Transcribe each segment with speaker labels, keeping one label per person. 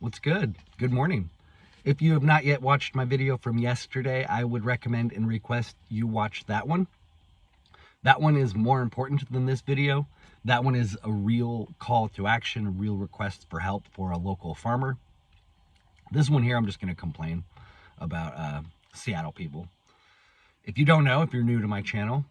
Speaker 1: What's good? Good morning. If you have not yet watched my video from yesterday, I would recommend and request you watch that one. That one is more important than this video. That one is a real call to action, a real request for help for a local farmer. This one here, I'm just going to complain about Seattle people. If you don't know, if you're new to my channel,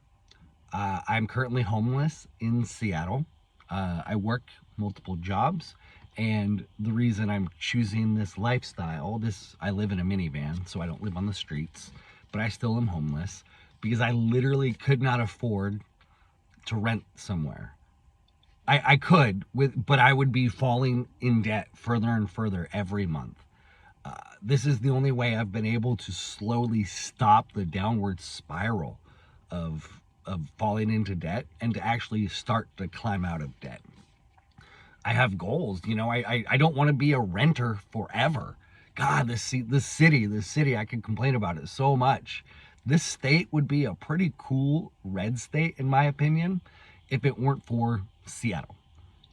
Speaker 1: I'm currently homeless in Seattle. I work multiple jobs, and the reason I'm choosing this lifestyle, I live in a minivan, so I don't live on the streets, but I still am homeless because I literally could not afford to rent somewhere. I could, but I would be falling in debt further and further every month. This is the only way I've been able to slowly stop the downward spiral of falling into debt and to actually start to climb out of debt. I have goals, I don't want to be a renter forever. God, this city, I could complain about it so much. This state would be a pretty cool red state, in my opinion, if it weren't for Seattle.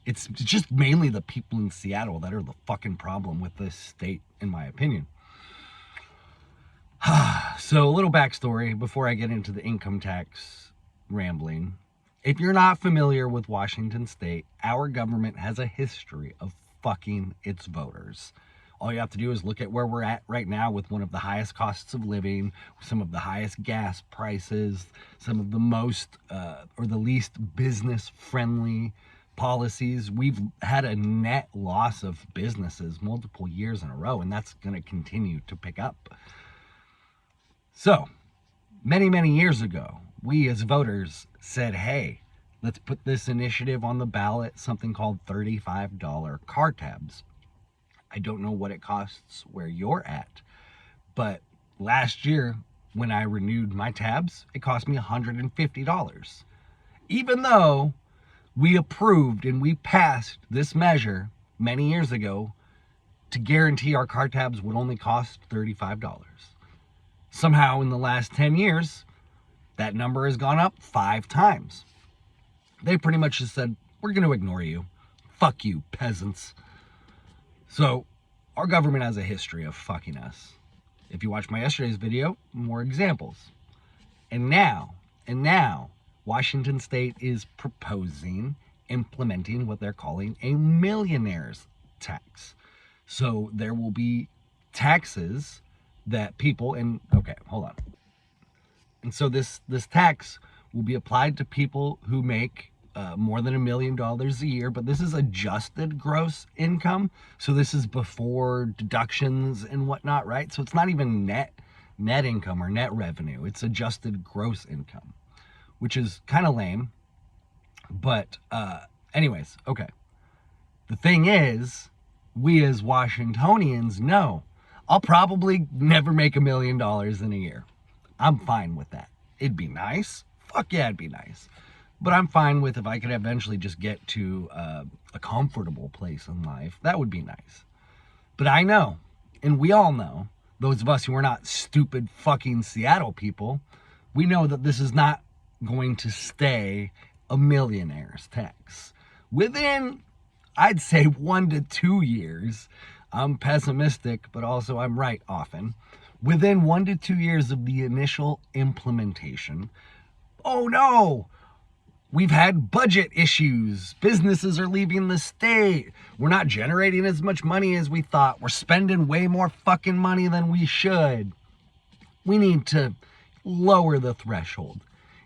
Speaker 1: It's just mainly the people in Seattle that are the fucking problem with this state, in my opinion. So a little backstory before I get into the income tax rambling. If you're not familiar with Washington State, our government has a history of fucking its voters. All you have to do is look at where we're at right now with one of the highest costs of living, some of the highest gas prices, some of the most or the least business-friendly policies. We've had a net loss of businesses multiple years in a row, and that's going to continue to pick up. So, many years ago, we as voters said, hey, let's put this initiative on the ballot, something called $35 car tabs. I don't know what it costs where you're at, but last year when I renewed my tabs, it cost me $150. Even though we approved and we passed this measure many years ago to guarantee our car tabs would only cost $35. Somehow in the last 10 years, that number has gone up 5 times. They pretty much just said, we're going to ignore you. Fuck you, peasants. So our government has a history of fucking us. If you watch my yesterday's video, more examples. And now, Washington State is proposing implementing what they're calling a millionaire's tax. So there will be taxes that people, and okay, hold on. And so this tax will be applied to people who make more than $1 million a year, but this is adjusted gross income. So this is before deductions and whatnot, right? So it's not even net income or net revenue. It's adjusted gross income, which is kind of lame. But anyways, okay. The thing is, we as Washingtonians know I'll probably never make $1 million in a year. I'm fine with that. It'd be nice. Fuck yeah, it'd be nice. But I'm fine with if I could eventually just get to a comfortable place in life. That would be nice. But I know, and we all know, those of us who are not stupid fucking Seattle people, we know that this is not going to stay a millionaire's tax. Within, I'd say 1 to 2 years, I'm pessimistic, but also I'm right often. Within 1 to 2 years of the initial implementation, oh no, we've had budget issues. Businesses are leaving the state. We're not generating as much money as we thought. We're spending way more fucking money than we should. We need to lower the threshold.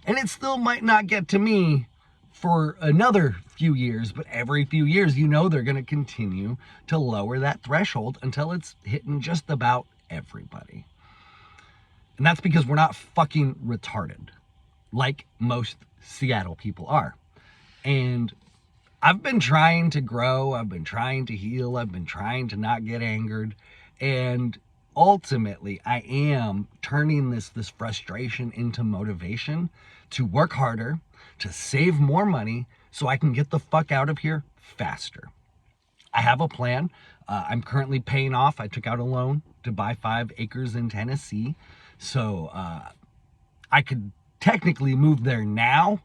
Speaker 1: And it still might not get to me for another few years, but every few years, they're going to continue to lower that threshold until it's hitting just about everybody. And that's because we're not fucking retarded like most Seattle people are. And I've been trying to grow, I've been trying to heal, I've been trying to not get angered, and ultimately I am turning this frustration into motivation to work harder, to save more money so I can get the fuck out of here faster. I have a plan. I'm currently paying off. I took out a loan to buy 5 acres in Tennessee. So I could technically move there now,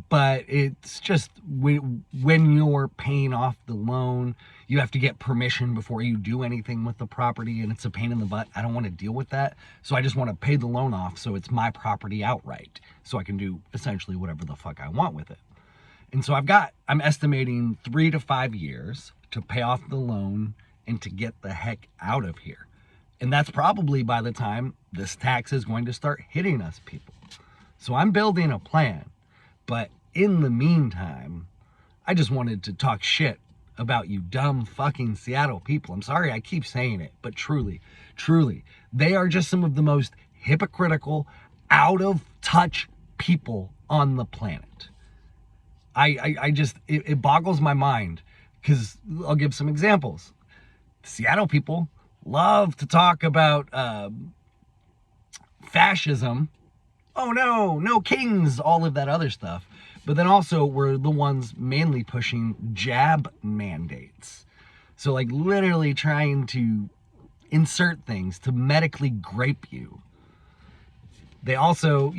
Speaker 1: But it's just when you're paying off the loan, you have to get permission before you do anything with the property, and it's a pain in the butt. I don't want to deal with that. So I just want to pay the loan off so it's my property outright, so I can do essentially whatever the fuck I want with it. And so I'm estimating 3 to 5 years to pay off the loan and to get the heck out of here. And that's probably by the time this tax is going to start hitting us people. So I'm building a plan. But in the meantime, I just wanted to talk shit about you dumb fucking Seattle people. I'm sorry I keep saying it, but truly, they are just some of the most hypocritical, out of touch people on the planet. It boggles my mind, because I'll give some examples. Seattle people love to talk about fascism. Oh no kings, all of that other stuff. But then also we're the ones mainly pushing jab mandates. So like literally trying to insert things to medically grape you. They also,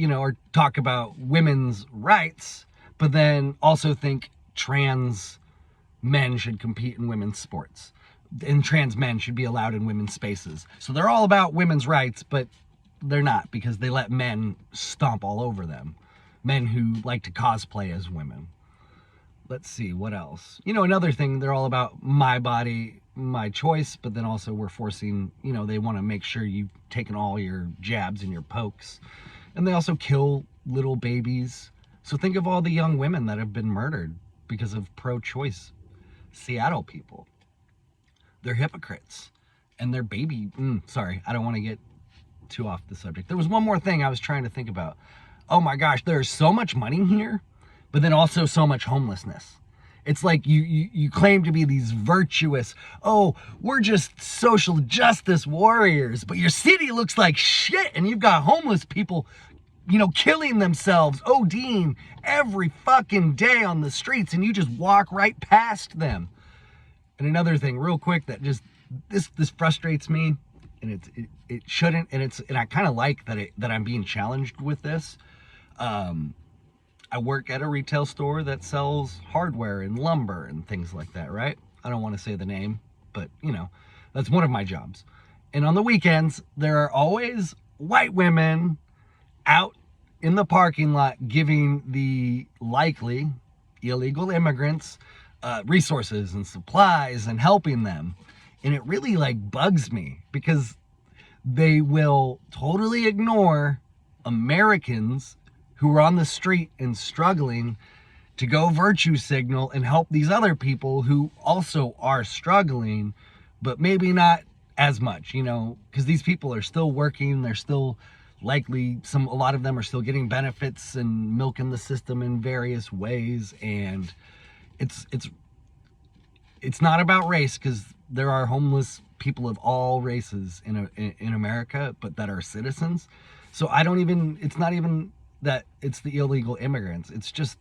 Speaker 1: talk about women's rights, but then also think trans men should compete in women's sports. And trans men should be allowed in women's spaces. So they're all about women's rights, but they're not, because they let men stomp all over them. Men who like to cosplay as women. Let's see, what else? Another thing, they're all about my body, my choice, but then also we're forcing, they want to make sure you've taken all your jabs and your pokes. And they also kill little babies. So think of all the young women that have been murdered because of pro-choice Seattle people. They're hypocrites. And their baby, sorry, I don't want to get too off the subject. There was one more thing I was trying to think about. Oh my gosh, there's so much money here, but then also so much homelessness. It's like you claim to be these virtuous, we're just social justice warriors, but your city looks like shit, and you've got homeless people, killing themselves, ODing every fucking day on the streets, and you just walk right past them. And another thing, real quick, that just this frustrates me, and it shouldn't, and I kind of like that I'm being challenged with this. I work at a retail store that sells hardware and lumber and things like that, right? I don't want to say the name, but that's one of my jobs. And on the weekends, there are always white women out in the parking lot giving the likely illegal immigrants resources and supplies and helping them. And it really bugs me, because they will totally ignore Americans who are on the street and struggling to go virtue signal and help these other people who also are struggling, but maybe not as much, because these people are still working. They're still likely, a lot of them are still getting benefits and milking the system in various ways. And it's not about race, because there are homeless people of all races in America, but that are citizens. So it's not even that it's the illegal immigrants. It's just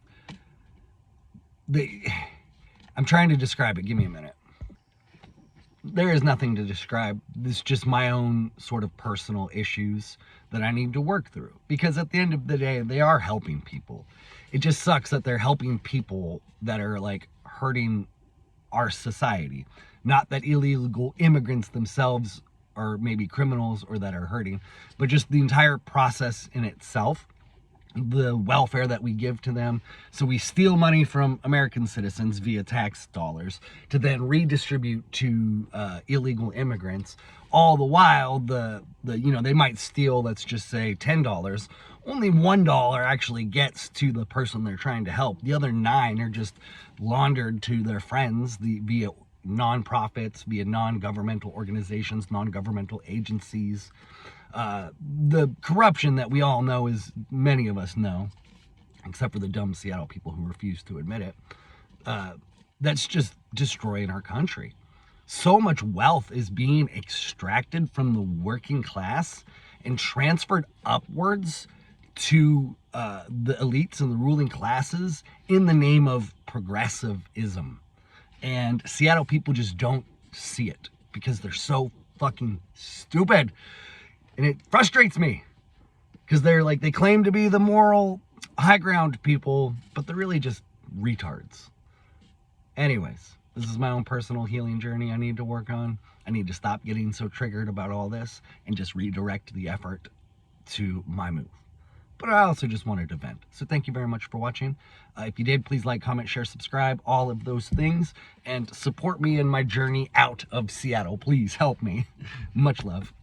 Speaker 1: I'm trying to describe it. Give me a minute. There is nothing to describe. This is just my own sort of personal issues that I need to work through, because at the end of the day, they are helping people. It just sucks that they're helping people that are hurting our society. Not that illegal immigrants themselves are maybe criminals or that are hurting, but just the entire process in itself, the welfare that we give to them. So we steal money from American citizens via tax dollars to then redistribute to illegal immigrants. All the while, they might steal, let's just say $10. Only $1 actually gets to the person they're trying to help. The other 9 are just laundered to their friends via nonprofits, via non-governmental organizations, non-governmental agencies. The corruption that we all know, is many of us know, except for the dumb Seattle people who refuse to admit it, that's just destroying our country. So much wealth is being extracted from the working class and transferred upwards to the elites and the ruling classes in the name of progressivism. And Seattle people just don't see it, because they're so fucking stupid. And it frustrates me, because they claim to be the moral high ground people, but they're really just retards. Anyways, this is my own personal healing journey I need to work on. I need to stop getting so triggered about all this and just redirect the effort to my move. But I also just wanted to vent. So thank you very much for watching. If you did, please like, comment, share, subscribe, all of those things, and support me in my journey out of Seattle. Please help me. Much love.